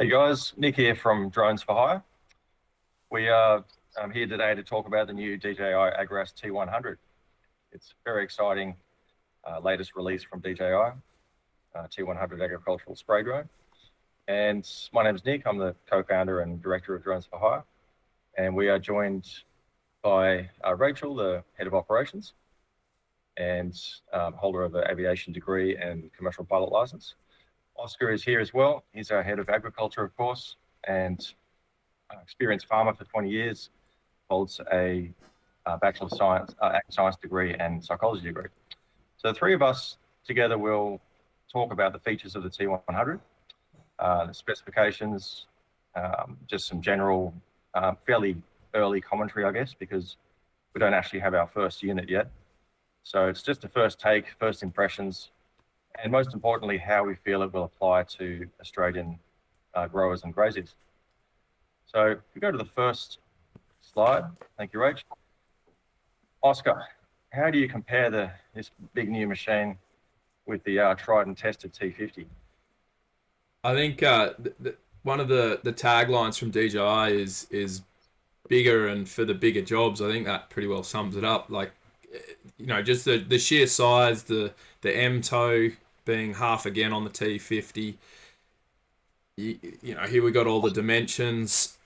Hey guys, Nick here from Drones for Hire. We are here today to talk about the new DJI Agras T100. It's a very exciting latest release from DJI, T100 agricultural spray drone. And my name is Nick. I'm the co-founder and director of Drones for Hire. And we are joined by Rachel, the head of operations and holder of an aviation degree and commercial pilot license. Oscar is here as well. He's our head of agriculture, of course, and experienced farmer for 20 years, holds a Bachelor of Science, Science degree and psychology degree. So the three of us together will talk about the features of the T100, the specifications, just some general, fairly early commentary, I guess, because we don't actually have our first unit yet. So it's just a first take, first impressions, and most importantly, how we feel it will apply to Australian growers and graziers. So if we go to the first slide, thank you, Rach. Oscar, how do you compare this big new machine with the tried and tested T50? I think one of the taglines from DJI is bigger and for the bigger jobs. I think that pretty well sums it up. Like, just the sheer size, the M toe being half again on the T50. Here we got all the dimensions.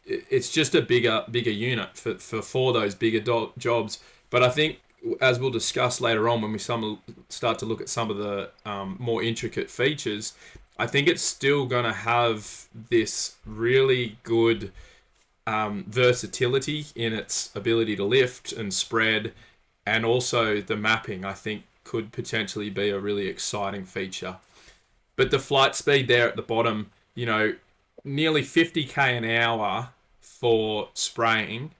It's just a bigger unit for those bigger jobs. But I think, as we'll discuss later on when we start to look at some of the more intricate features, I think it's still going to have this really good versatility in its ability to lift and spread, and also the mapping, I think, could potentially be a really exciting feature. But the flight speed there at the bottom, nearly 50k an hour for spraying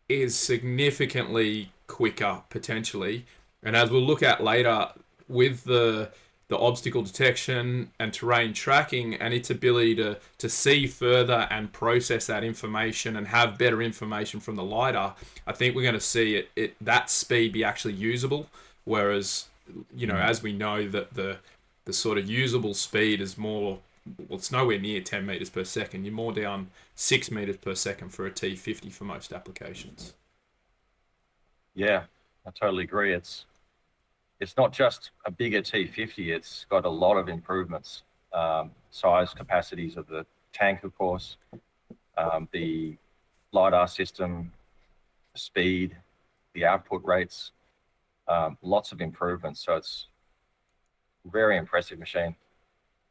is significantly quicker potentially. And as we'll look at later, with the obstacle detection and terrain tracking and its ability to see further and process that information and have better information from the Lidar, I think we're going to see that speed be actually usable. Whereas, as we know that the sort of usable speed is more, well, it's nowhere near 10 meters per second. You're more down 6 meters per second for a T50 for most applications. Yeah, I totally agree. It's not just a bigger T50, it's got a lot of improvements. Size capacities of the tank, of course, the LiDAR system, speed, the output rates, lots of improvements. So it's a very impressive machine.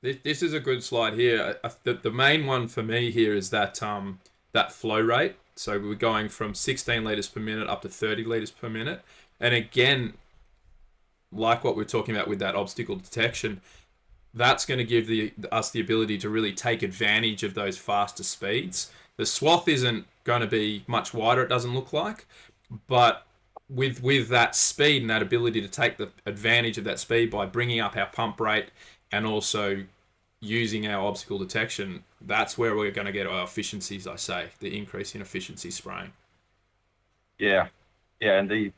This is a good slide here. The main one for me here is that flow rate. So we're going from 16 liters per minute up to 30 liters per minute. And again, like what we're talking about with that obstacle detection, that's going to give us the ability to really take advantage of those faster speeds. The swath isn't going to be much wider, it doesn't look like, but with that speed and that ability to take the advantage of that speed by bringing up our pump rate and also using our obstacle detection, that's where we're going to get our efficiencies, I say, the increase in efficiency spraying. Yeah, and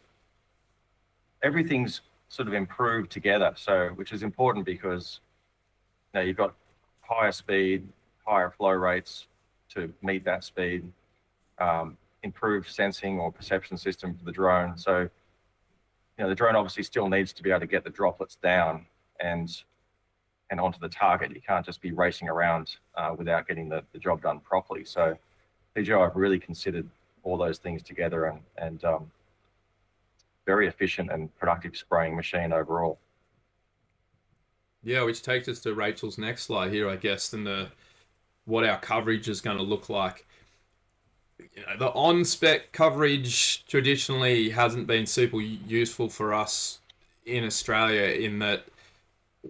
everything's sort of improved together, so which is important because you've got higher speed, higher flow rates to meet that speed, improved sensing or perception system for the drone. So the drone obviously still needs to be able to get the droplets down and onto the target. You can't just be racing around without getting the job done properly. So DJI have really considered all those things together and very efficient and productive spraying machine overall. Yeah, which takes us to Rachel's next slide here, I guess, and what our coverage is going to look like. The on-spec coverage traditionally hasn't been super useful for us in Australia in that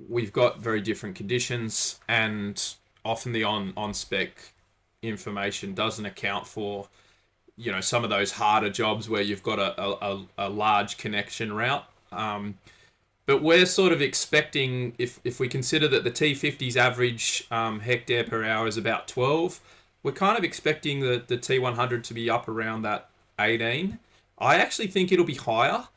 we've got very different conditions, and often the on-spec information doesn't account for some of those harder jobs where you've got a large connection route. But we're sort of expecting, if we consider that the T50's average hectare per hour is about 12, we're kind of expecting the T100 to be up around that 18. I actually think it'll be higher.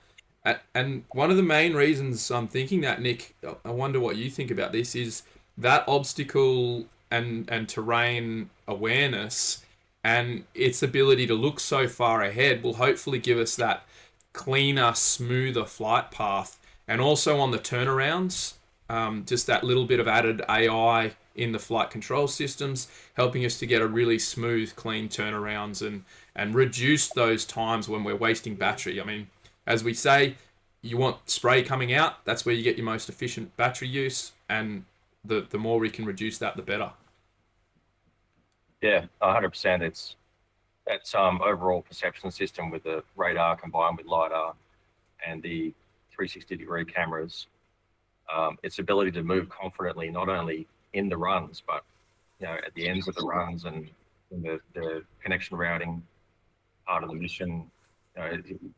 And one of the main reasons I'm thinking that, Nick, I wonder what you think about this, is that obstacle and terrain awareness, and its ability to look so far ahead will hopefully give us that cleaner, smoother flight path. And also on the turnarounds, just that little bit of added AI in the flight control systems, helping us to get a really smooth, clean turnarounds and reduce those times when we're wasting battery. I mean, as we say, you want spray coming out. That's where you get your most efficient battery use, and the more we can reduce that, the better. Yeah, 100%. It's that overall perception system with the radar combined with Lidar and the 360-degree cameras. Its ability to move confidently, not only in the runs, but at the ends of the runs and in the connection routing part of the mission.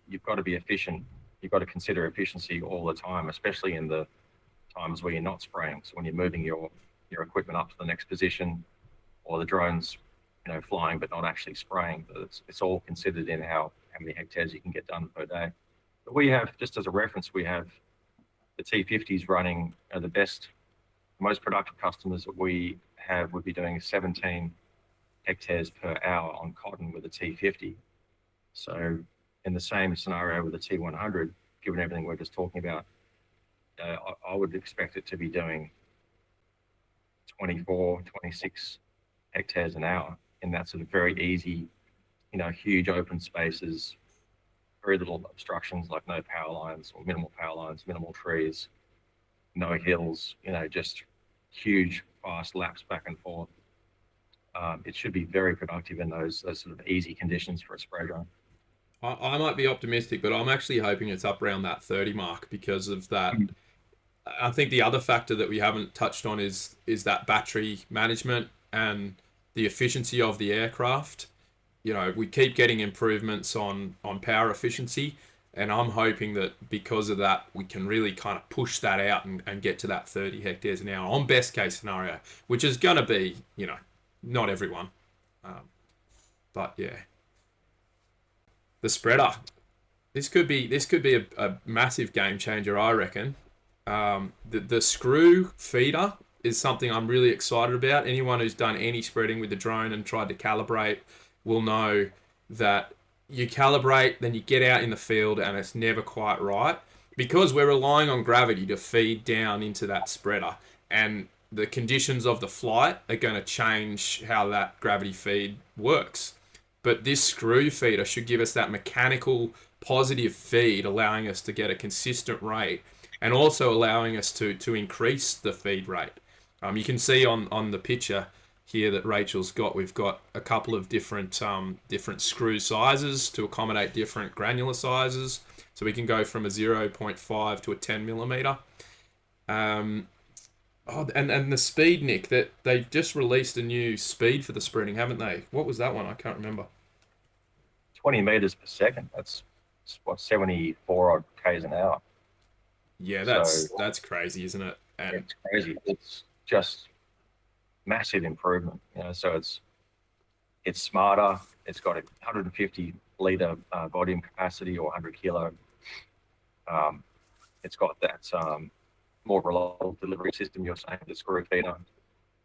You've got to be efficient. You've got to consider efficiency all the time, especially in the times where you're not spraying. So when you're moving your equipment up to the next position, or the drones, flying but not actually spraying, but it's all considered in how many hectares you can get done per day. But we have, just as a reference, we have the T50s running. The most productive customers that we have would be doing 17 hectares per hour on cotton with a T50. So in the same scenario with the T100, given everything we're just talking about, I would expect it to be doing 24, 26 hectares an hour in that sort of very easy, huge open spaces, very little obstructions, like no power lines or minimal power lines, minimal trees, no hills, just huge, fast laps back and forth. It should be very productive in those sort of easy conditions for a spray drone. I might be optimistic, but I'm actually hoping it's up around that 30 mark because of that. I think the other factor that we haven't touched on is that battery management and the efficiency of the aircraft. We keep getting improvements on power efficiency, and I'm hoping that because of that, we can really kind of push that out and get to that 30 hectares an hour on best case scenario, which is going to be, not everyone. But yeah. The spreader. This could be a massive game changer, I reckon. The screw feeder is something I'm really excited about. Anyone who's done any spreading with the drone and tried to calibrate will know that you calibrate, then you get out in the field and it's never quite right because we're relying on gravity to feed down into that spreader, and the conditions of the flight are going to change how that gravity feed works. But this screw feeder should give us that mechanical positive feed, allowing us to get a consistent rate and also allowing us to increase the feed rate. You can see on the picture here that Rachel's got, we've got a couple of different screw sizes to accommodate different granular sizes. So we can go from a 0.5 to a 10 millimeter. And the speed, Nick, that they've just released a new speed for the spreading, haven't they? What was that one? I can't remember. 20 meters per second. That's what, 74 odd k's an hour. Yeah, that's crazy, isn't it? And it's crazy. It's just massive improvement. So it's smarter. It's got a 150 liter volume capacity, or 100 kilo. It's got that more reliable delivery system. You're saying the screw feeder.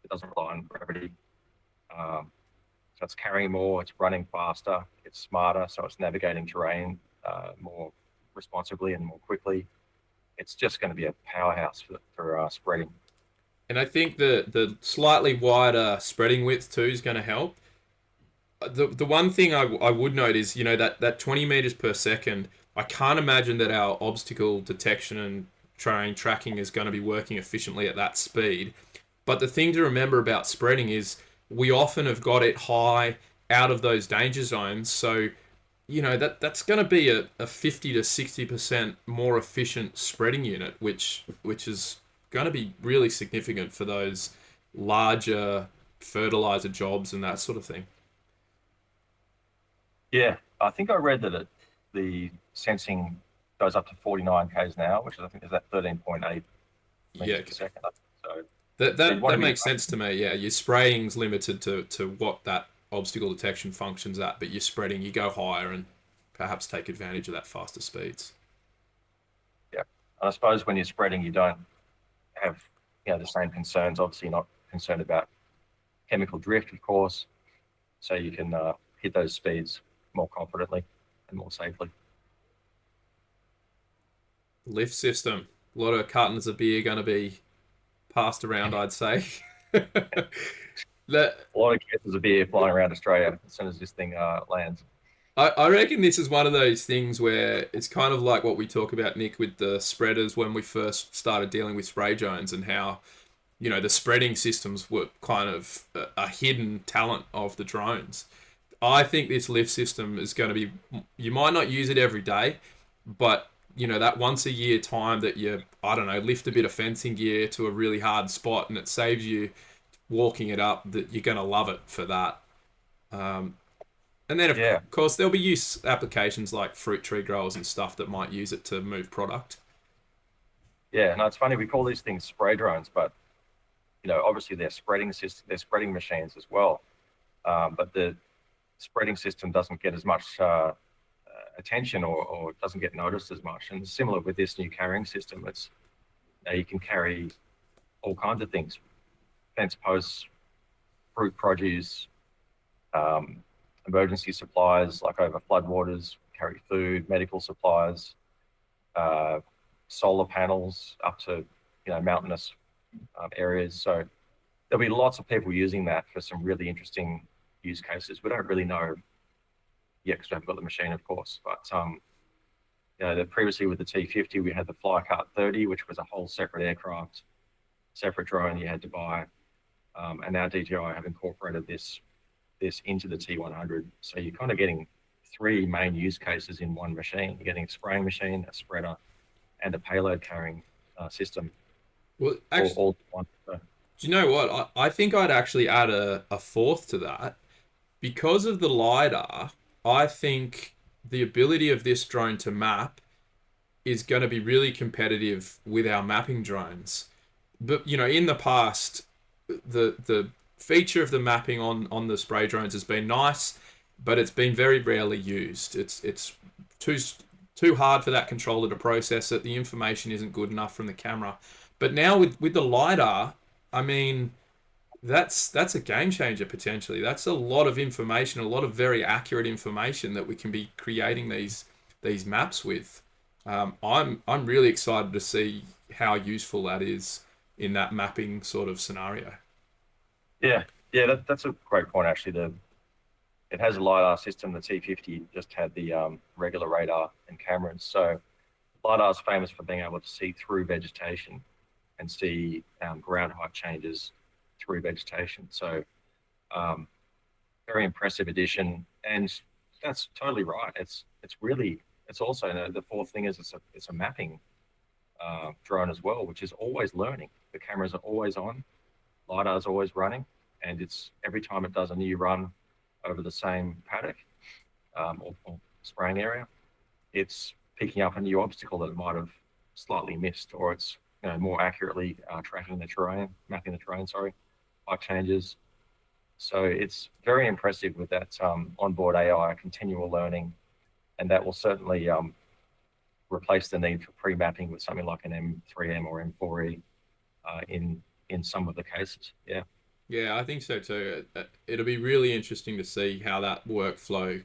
It doesn't rely on gravity. So it's carrying more. It's running faster. It's smarter. So it's navigating terrain more responsibly and more quickly. It's just going to be a powerhouse for spreading. And I think the slightly wider spreading width too is going to help. The one thing I would note is, that 20 meters per second, I can't imagine that our obstacle detection and terrain tracking is going to be working efficiently at that speed. But the thing to remember about spreading is we often have got it high out of those danger zones. So, that's going to be a 50 to 60% more efficient spreading unit, which is going to be really significant for those larger fertilizer jobs and that sort of thing. Yeah, I think I read that the sensing goes up to 49 k's an hour, which I think is that 13.8 meters per second. So that makes sense to me. Yeah, your spraying's limited to what that obstacle detection functions at, but your spreading, you go higher and perhaps take advantage of that faster speeds. Yeah, and I suppose when you're spreading, you don't have the same concerns. Obviously, you're not concerned about chemical drift, of course, so you can hit those speeds more confidently and more safely. Lift system. A lot of cartons of beer going to be passed around, I'd say. that A lot of cases of beer flying around Australia as soon as this thing lands. I reckon this is one of those things where it's kind of like what we talk about, Nick, with the spreaders when we first started dealing with spray drones, and how, the spreading systems were kind of a hidden talent of the drones. I think this lift system is going to be, you might not use it every day, but that once a year time that you, I don't know, lift a bit of fencing gear to a really hard spot and it saves you walking it up, that you're going to love it for that. And then, of course, there'll be use applications like fruit tree growers and stuff that might use it to move product. Yeah, no, it's funny. We call these things spray drones, but obviously they're spreading machines as well. But the spreading system doesn't get as much attention, or doesn't get noticed as much. And similar with this new carrying system, it's you can carry all kinds of things: fence posts, fruit produce, emergency supplies like over floodwaters, carry food, medical supplies, solar panels up to mountainous areas. So there'll be lots of people using that for some really interesting use cases. We don't really know yet because we haven't got the machine, of course. But previously with the T50, we had the Flycart 30, which was a whole separate aircraft, separate drone you had to buy. And now DJI have incorporated this into the T100. So you're kind of getting three main use cases in one machine. You're getting a spraying machine, a spreader, and a payload carrying system. Well, actually, all one. So. Do you know what? I think I'd actually add a fourth to that. Because of the Lidar, I think the ability of this drone to map is going to be really competitive with our mapping drones. But, in the past, the feature of the mapping on the spray drones has been nice, but it's been very rarely used. It's too hard for that controller to process it. The information isn't good enough from the camera. But now with the Lidar, I mean, that's a game changer potentially. That's a lot of information, a lot of very accurate information that we can be creating these maps with. I'm really excited to see how useful that is in that mapping sort of scenario. Yeah, that's a great point actually. It has a LiDAR system. The T50 just had the regular radar and cameras. So LiDAR is famous for being able to see through vegetation and see ground height changes through vegetation. So very impressive addition. And that's totally right. It's also, the fourth thing is it's a mapping drone as well, which is always learning. The cameras are always on, LiDAR is always running, and it's every time it does a new run over the same paddock or spraying area, it's picking up a new obstacle that it might have slightly missed, or it's more accurately mapping the terrain, height changes. So it's very impressive with that onboard AI, continual learning, and that will certainly replace the need for pre-mapping with something like an M3M or M4E in some of the cases. Yeah. Yeah, I think so too. It'll be really interesting to see how that workflow,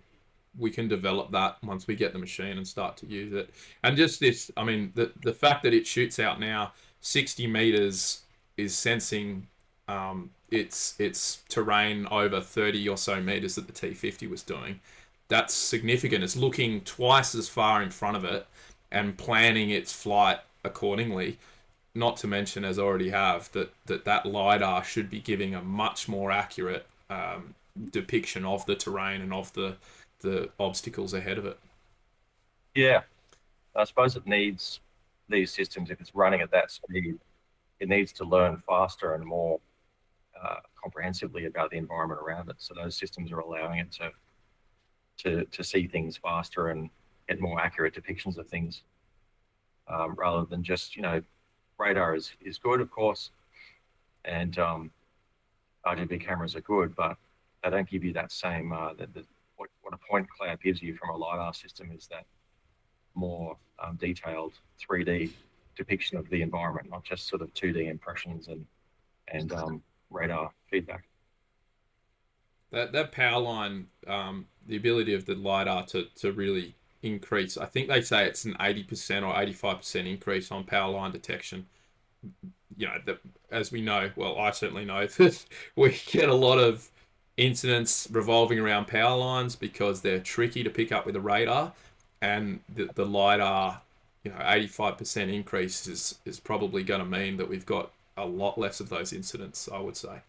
we can develop that once we get the machine and start to use it. And just this, I mean, the fact that it shoots out now 60 meters is sensing its terrain over 30 or so meters that the T50 was doing. That's significant. It's looking twice as far in front of it and planning its flight accordingly. Not to mention, as I already have, that LiDAR should be giving a much more accurate depiction of the terrain and of the obstacles ahead of it. Yeah, I suppose it needs these systems, if it's running at that speed, it needs to learn faster and more comprehensively about the environment around it. So those systems are allowing it to see things faster and get more accurate depictions of things, rather than just, radar is good, of course, and RGB cameras are good, but they don't give you that same, what a point cloud gives you from a LiDAR system is that more detailed 3D depiction of the environment, not just sort of 2D impressions and radar feedback. That power line, the ability of the lidar to really increase. I think they say it's an 80% or 85% increase on power line detection. As we know, well, I certainly know that we get a lot of incidents revolving around power lines because they're tricky to pick up with a radar, and the lidar, 85% increase is probably going to mean that we've got a lot less of those incidents, I would say.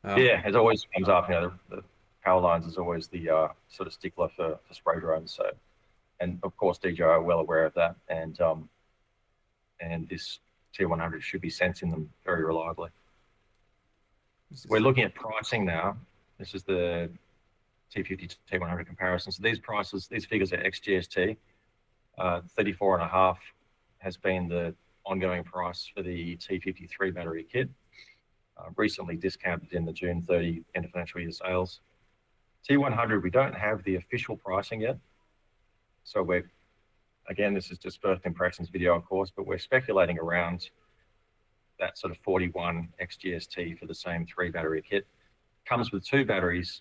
Yeah, it always comes up. The power lines is always the sort of stickler for spray drones. So, and of course, DJI are well aware of that, and this T100 should be sensing them very reliably. We're looking at pricing now. This is the T50 to T100 comparison. So these figures are ex-GST. 34.5 has been the ongoing price for the T53 battery kit. Recently discounted in the June 30 end of financial year sales. T100, we don't have the official pricing yet. So again, this is just first impressions video, of course, but we're speculating around that sort of 41 ex-GST for the same 3 battery kit. Comes with 2 batteries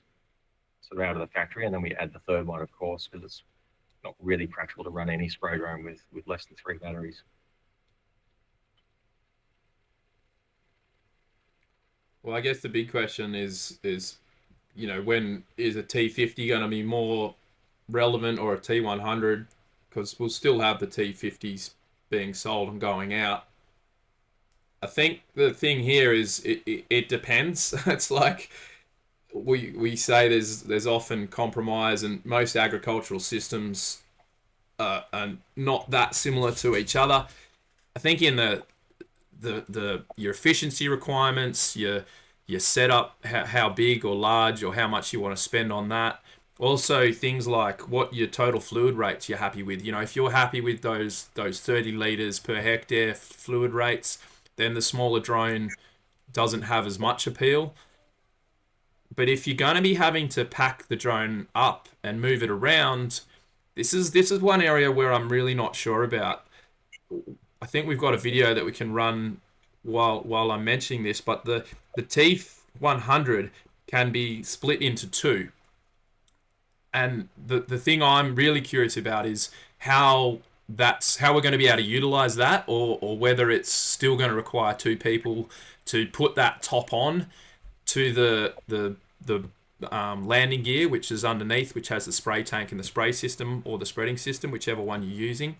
sort of out of the factory, and then we add the third one, of course, because it's not really practical to run any spray drone with less than 3 batteries. Well, I guess the big question is when is a T50 going to be more relevant, or a T100? Because we'll still have the T50s being sold and going out. I think the thing here is it depends. It's like we say there's often compromise, and most agricultural systems are not that similar to each other. I think in your efficiency requirements, your setup, how big or large or how much you want to spend on that. Also, things like what your total fluid rates you're happy with. If you're happy with those 30 liters per hectare fluid rates, then the smaller drone doesn't have as much appeal. But if you're going to be having to pack the drone up and move it around, this is one area where I'm really not sure about. I think we've got a video that we can run while I'm mentioning this, but the T100 can be split into 2. And the thing I'm really curious about is how we're going to be able to utilize that, or whether it's still going to require 2 people to put that top on to the landing gear, which is underneath, which has the spray tank and the spray system, or the spreading system, whichever one you're using.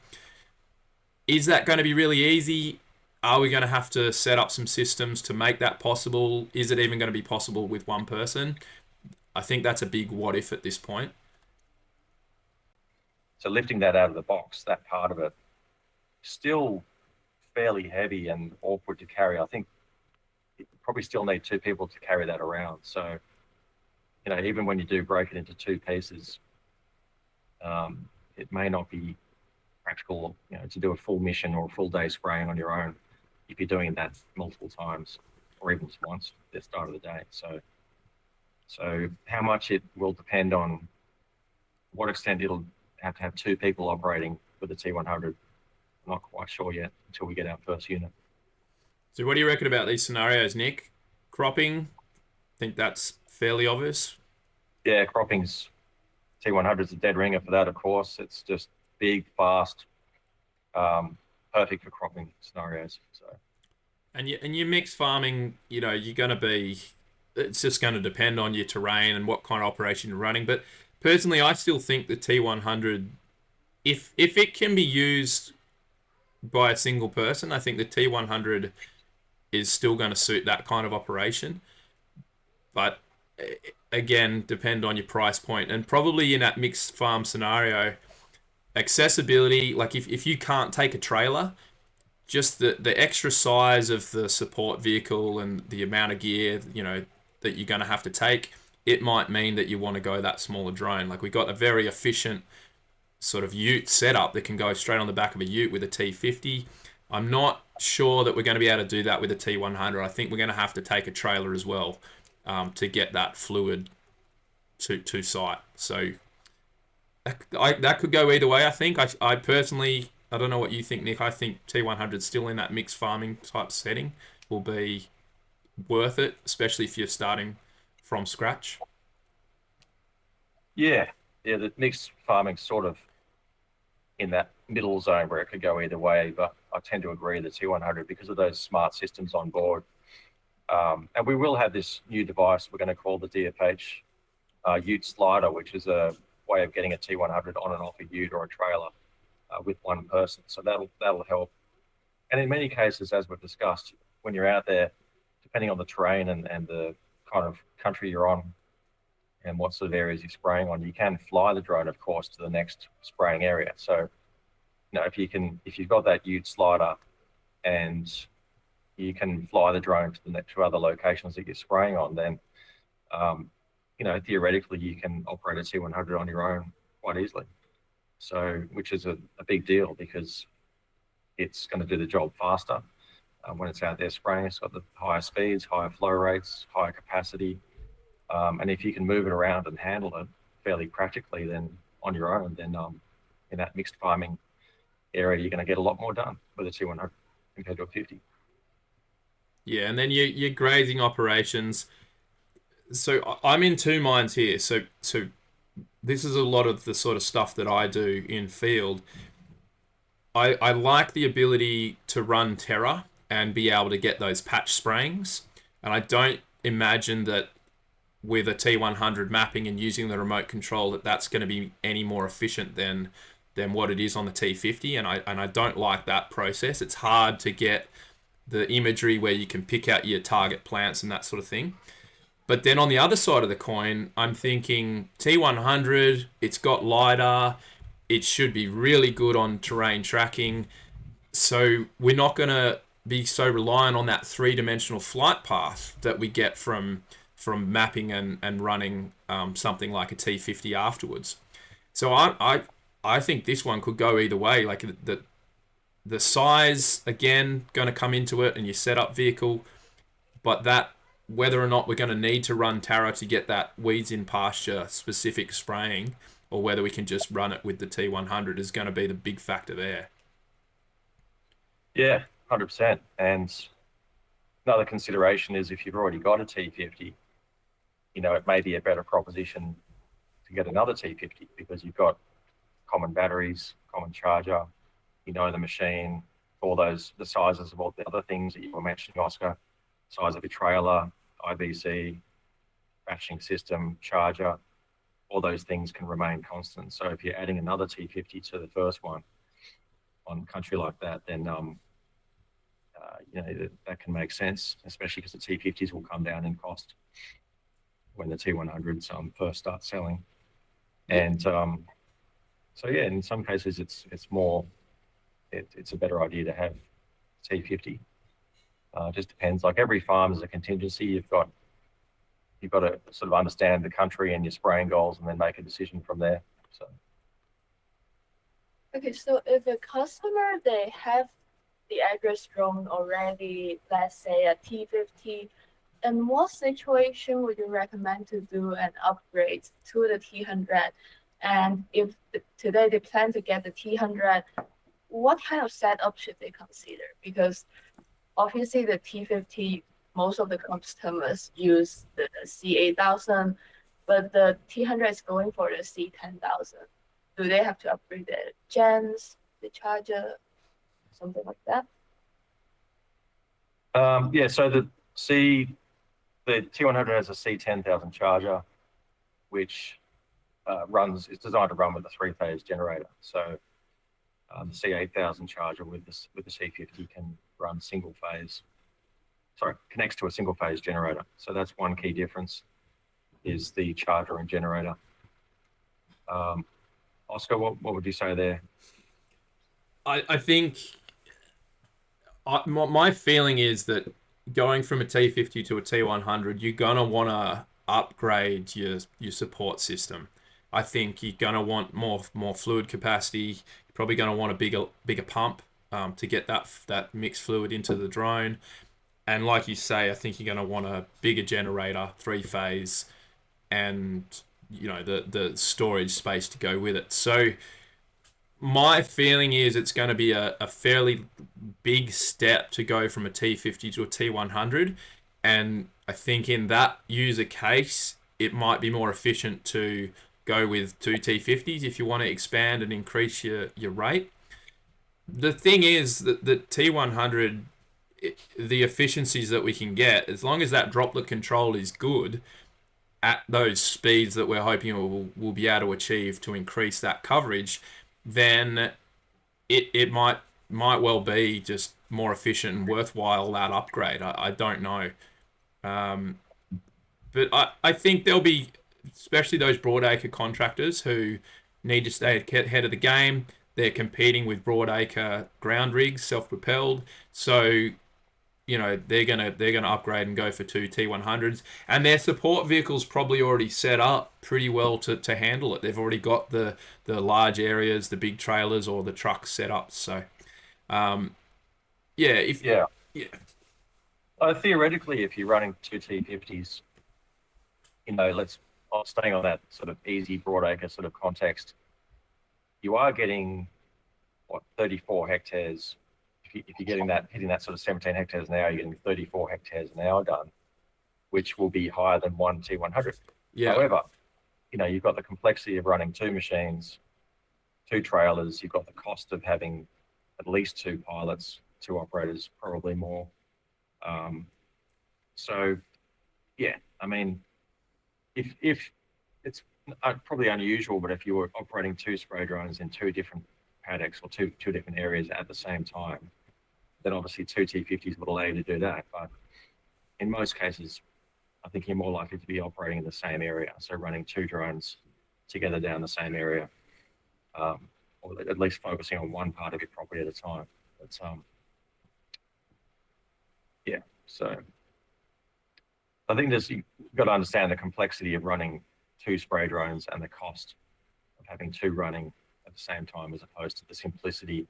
Is that going to be really easy? Are we going to have to set up some systems to make that possible? Is it even going to be possible with one person? I think that's a big what if at this point. So lifting that out of the box, that part of it, still fairly heavy and awkward to carry. I think you probably still need 2 people to carry that around. So, even when you do break it into 2 pieces, it may not be practical, to do a full mission or a full day spraying on your own if you're doing that multiple times, or even just once at the start of the day. So how much it will depend on what extent it'll have to have 2 people operating with the T100. I'm not quite sure yet until we get our first unit. So what do you reckon about these scenarios, Nick? Cropping, I think that's fairly obvious. Yeah, cropping's T100's a dead ringer for that, of course. It's just big, fast, perfect for cropping scenarios. So, and your mixed farming, you're going to be. It's just going to depend on your terrain and what kind of operation you're running. But personally, I still think the T100, if it can be used by a single person, I think the T100 is still going to suit that kind of operation. But again, depend on your price point, and probably in that mixed farm scenario, accessibility, like if you can't take a trailer, just the extra size of the support vehicle and the amount of gear, that you're going to have to take, it might mean that you want to go that smaller drone. Like we got a very efficient sort of ute setup that can go straight on the back of a ute with a T50. I'm not sure that we're going to be able to do that with a T100. I think we're going to have to take a trailer as well to get that fluid to site. So that could go either way, I think. I personally, I don't know what you think, Nick. I think T100 still in that mixed farming type setting will be worth it, especially if you're starting from scratch? Yeah, yeah, the mixed farming sort of in that middle zone where it could go either way, but I tend to agree the T100 because of those smart systems on board. And we will have this new device we're going to call the DFH Ute Slider, which is a way of getting a T100 on and off a ute or a trailer with one person. So that'll help. And in many cases, as we've discussed, when you're out there, depending on the terrain and the kind of country you're on and what sort of areas you're spraying on, you can fly the drone, of course, to the next spraying area. So, if you've got that Ute slider and you can fly the drone to the next to other locations that you're spraying on, then theoretically you can operate a T100 on your own quite easily. So, which is a big deal because it's going to do the job faster when it's out there spraying. It's got the higher speeds, higher flow rates, higher capacity. And if you can move it around and handle it fairly practically, then on your own, then in that mixed farming area, you're going to get a lot more done with a T100 compared to a 50. Yeah, and then your grazing operations. So I'm in two minds here. So this is a lot of the sort of stuff that I do in field. I like the ability to run Terra and be able to get those patch sprayings. And I don't imagine that with a T100 mapping and using the remote control that's going to be any more efficient than what it is on the T50. And I don't like that process. It's hard to get the imagery where you can pick out your target plants and that sort of thing. But then on the other side of the coin, I'm thinking T100, it's got Lidar, it should be really good on terrain tracking. So we're not going to be so reliant on that three-dimensional flight path that we get from mapping and running something like a T50 afterwards. So I think this one could go either way. Like the size, again, going to come into it and your setup vehicle, but that whether or not we're going to need to run Tara to get that weeds in pasture specific spraying, or whether we can just run it with the T100 is going to be the big factor there. Yeah, 100%. And another consideration is if you've already got a T50, it may be a better proposition to get another T50 because you've got common batteries, common charger, the machine, the sizes of all the other things that you were mentioning, Oscar, size of your trailer, IBC, batching system, charger, all those things can remain constant. So if you're adding another T50 to the first one on country like that, then that can make sense, especially because the T50s will come down in cost when the T100s first start selling. And in some cases it's a better idea to have T50. Just depends. Like every farm is a contingency. You've got to sort of understand the country and your spraying goals, and then make a decision from there. So. Okay, so if a customer they have the Agras drone already, let's say a T50, in what situation would you recommend to do an upgrade to the T100? And if today they plan to get the T100, what kind of setup should they consider? Because obviously the T50, most of the customers use the C8000, but the T100 is going for the C10,000. Do they have to upgrade the gens, the charger, something like that? So the T100 has a C10,000 charger, which is designed to run with a three-phase generator. So the C8000 charger with the C50 can run connects to a single-phase generator. So that's one key difference, is the charger and generator. Oscar, what would you say there? I think my feeling is that going from a T50 to a T100, you're going to want to upgrade your support system. I think you're going to want more fluid capacity. You're probably going to want a bigger pump to get that mixed fluid into the drone. And like you say, I think you're going to want a bigger generator, three-phase, and the storage space to go with it. So my feeling is it's going to be a fairly big step to go from a T50 to a T100. And I think in that user case, it might be more efficient to go with two T50s if you want to expand and increase your rate. The thing is that the T100, the efficiencies that we can get, as long as that droplet control is good at those speeds that we're hoping we'll be able to achieve to increase that coverage, then it might well be just more efficient and worthwhile, that upgrade. I don't know. Um, but I think there'll be, especially those broadacre contractors who need to stay ahead of the game. They're competing with broadacre ground rigs, self-propelled. So, they're gonna upgrade and go for two T100s, and their support vehicles probably already set up pretty well to handle it. They've already got the large areas, the big trailers, or the trucks set up. So, yeah, Yeah. yeah, Theoretically, if you're running two T50s, staying on that sort of easy broadacre sort of context, you are getting 34 hectares. If you're hitting that sort of 17 hectares an hour, you're getting 34 hectares an hour done, which will be higher than one T100. yeah, However, you've got the complexity of running two machines, two trailers. You've got the cost of having at least two pilots, two operators, probably more. So, yeah, I mean, if it's probably unusual, but if you were operating two spray drones in two different paddocks or two different areas at the same time, then obviously two T50s would allow you to do that. But in most cases, I think you're more likely to be operating in the same area, so running two drones together down the same area, or at least focusing on one part of your property at a time. But yeah, so I think you've got to understand the complexity of running two spray drones and the cost of having two running at the same time, as opposed to the simplicity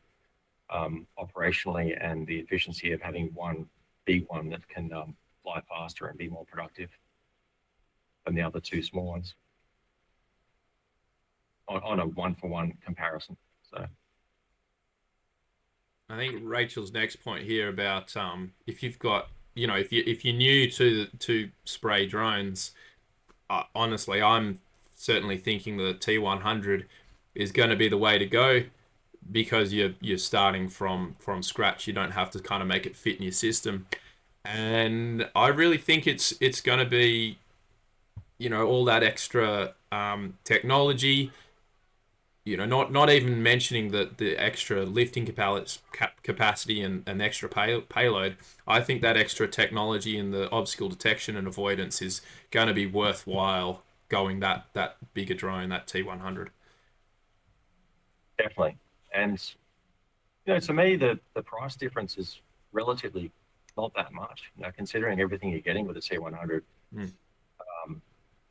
operationally and the efficiency of having one big one that can fly faster and be more productive than the other two small ones on a one-for-one comparison. So I think Rachel's next point here about if you've got, if you're new to spray drones, honestly, I'm certainly thinking the T100 is going to be the way to go, because you're starting from scratch. You don't have to kind of make it fit in your system, and I really think it's going to be, all that extra technology. Not even mentioning the extra lifting capacity and extra payload. I think that extra technology in the obstacle detection and avoidance is going to be worthwhile going that bigger drone, that T100. definitely, and to me, the price difference is relatively not that much. Considering everything you're getting with the T100. Mm.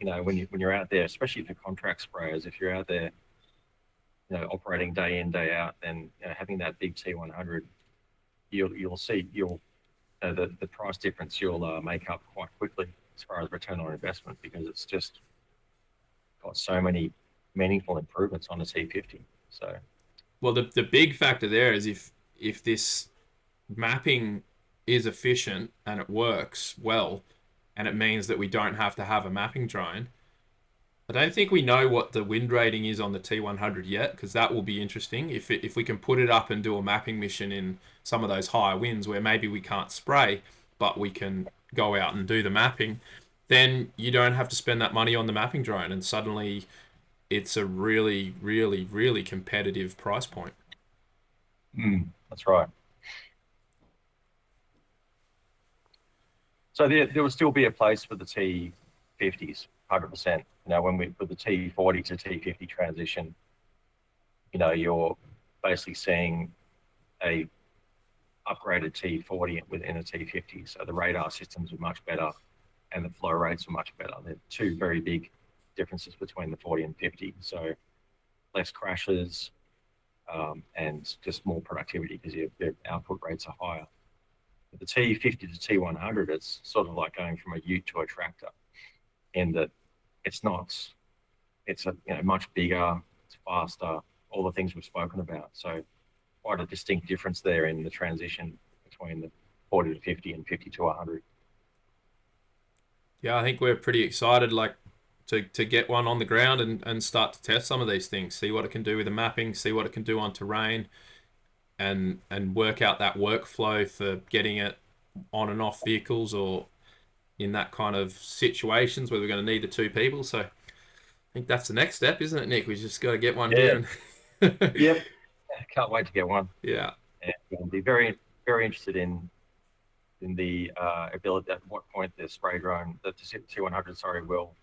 When you're out there, especially for contract sprayers, if you're out there, operating day in, day out, then having that big T100, you'll see the price difference you'll make up quite quickly as far as return on investment, because it's just got so many meaningful improvements on a T50. So, Well, the big factor there is if this mapping is efficient and it works well, and it means that we don't have to have a mapping drone. I don't think we know what the wind rating is on the T100 yet, because that will be interesting. If we can put it up and do a mapping mission in some of those higher winds where maybe we can't spray, but we can go out and do the mapping, then you don't have to spend that money on the mapping drone, and suddenly it's a really, really, really competitive price point. that's right. So there will still be a place for the T50s, 100%. When with the T40 to T50 transition, you're basically seeing a upgraded T40 within a T50. So the radar systems are much better, and the flow rates are much better. There are two very big differences between the 40 and 50. So less crashes, and just more productivity because your output rates are higher. With the T50 to T100, it's sort of like going from a ute to a tractor, in that it's a much bigger, it's faster, all the things we've spoken about. So quite a distinct difference there in the transition between the 40 to 50 and 50 to 100. Yeah, I think we're pretty excited, like to get one on the ground and start to test some of these things, see what it can do with the mapping, see what it can do on terrain, and work out that workflow for getting it on and off vehicles or in that kind of situations where we're going to need the two people. So I think that's the next step, isn't it, Nick? We just got to get one Yeah. here and Yep. Can't wait to get one. yeah. And I'll be very, very interested in the ability, at what point the spray drone, the T100, sorry, will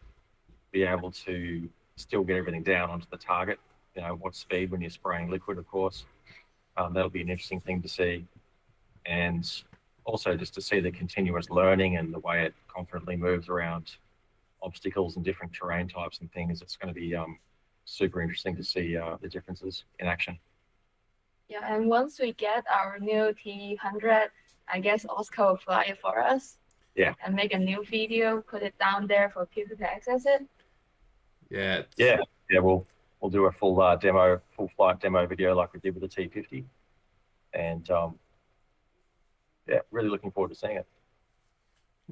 be able to still get everything down onto the target. You know, what speed when you're spraying liquid, of course. That'll be an interesting thing to see. And also just to see the continuous learning and the way it confidently moves around obstacles and different terrain types and things. It's going to be super interesting to see the differences in action. Yeah, and once we get our new T100, I guess Oscar will fly it for us. Yeah. And make a new video, put it down there for people to access it. Yeah. Yeah. We'll do a full full flight demo video like we did with the T50, and yeah, really looking forward to seeing it.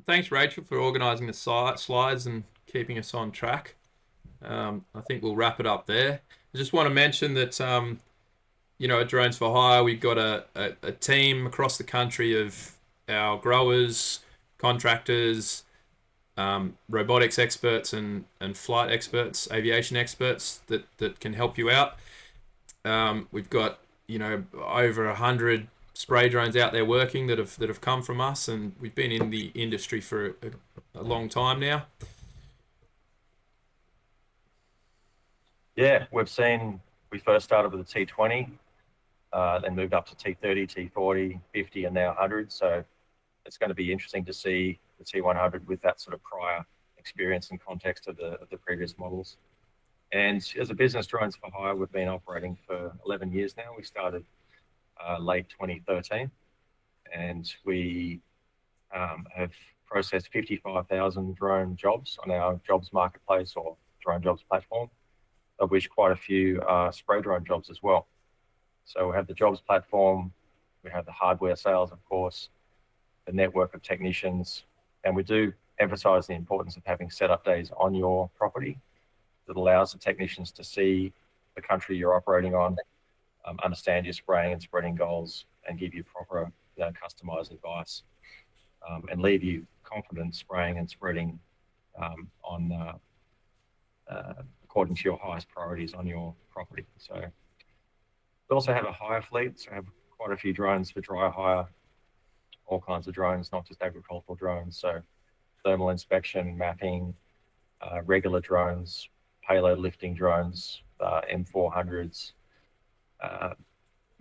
Thanks, Rachel, for organising the slides and keeping us on track. I think we'll wrap it up there. I just want to mention that, at Drones for Hire, we've got a team across the country of our growers, contractors, robotics experts and flight experts, aviation experts that can help you out. We've got, over 100 spray drones out there working that have come from us, and we've been in the industry for a long time now. Yeah, we first started with the T20, then moved up to T30, T40, 50, and now 100. So it's going to be interesting to see the T100 with that sort of prior experience and context of the previous models. And as a business, Drones for Hire, we've been operating for 11 years now. We started late 2013, and we have processed 55,000 drone jobs on our jobs marketplace or drone jobs platform, of which quite a few are spray drone jobs as well. So we have the jobs platform, we have the hardware sales, of course, the network of technicians, and we do emphasize the importance of having setup days on your property that allows the technicians to see the country you're operating on, understand your spraying and spreading goals, and give you proper, customized advice, and leave you confident spraying and spreading according to your highest priorities on your property. So we also have a hire fleet, so we have quite a few drones for dry hire, all kinds of drones, not just agricultural drones. So thermal inspection, mapping, regular drones, payload lifting drones, M400s,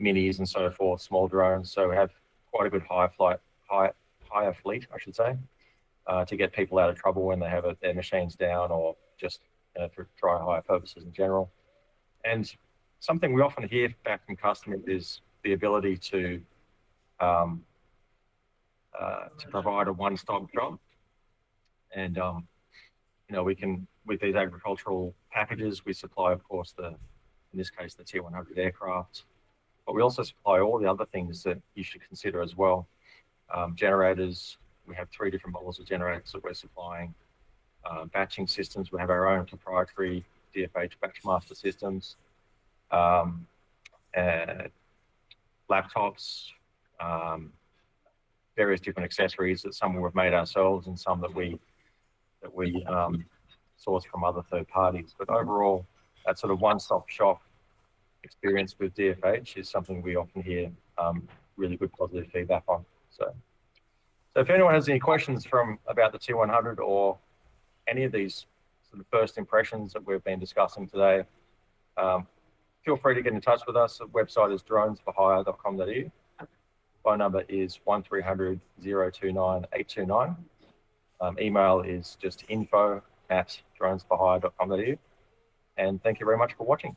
minis and so forth, small drones. So we have quite a good hire fleet, I should say, to get people out of trouble when they have their machines down or just for dry hire purposes in general. And something we often hear back from customers is the ability to provide a one-stop shop. And we can, with these agricultural packages, we supply, of course, in this case, the T100 aircraft, but we also supply all the other things that you should consider as well. Generators, we have 3 different models of generators that we're supplying. Batching systems, we have our own proprietary DFH Batchmaster systems. Laptops, various different accessories that some we've made ourselves and some that we source from other third parties. But overall, that sort of one-stop shop experience with DFH is something we often hear really good positive feedback on. So if anyone has any questions about the T100 or any of these sort of first impressions that we've been discussing today, feel free to get in touch with us. The website is dronesforhire.com.au. Phone number is 1300 029 829. Email is just info@dronesforhire.com.au. And thank you very much for watching.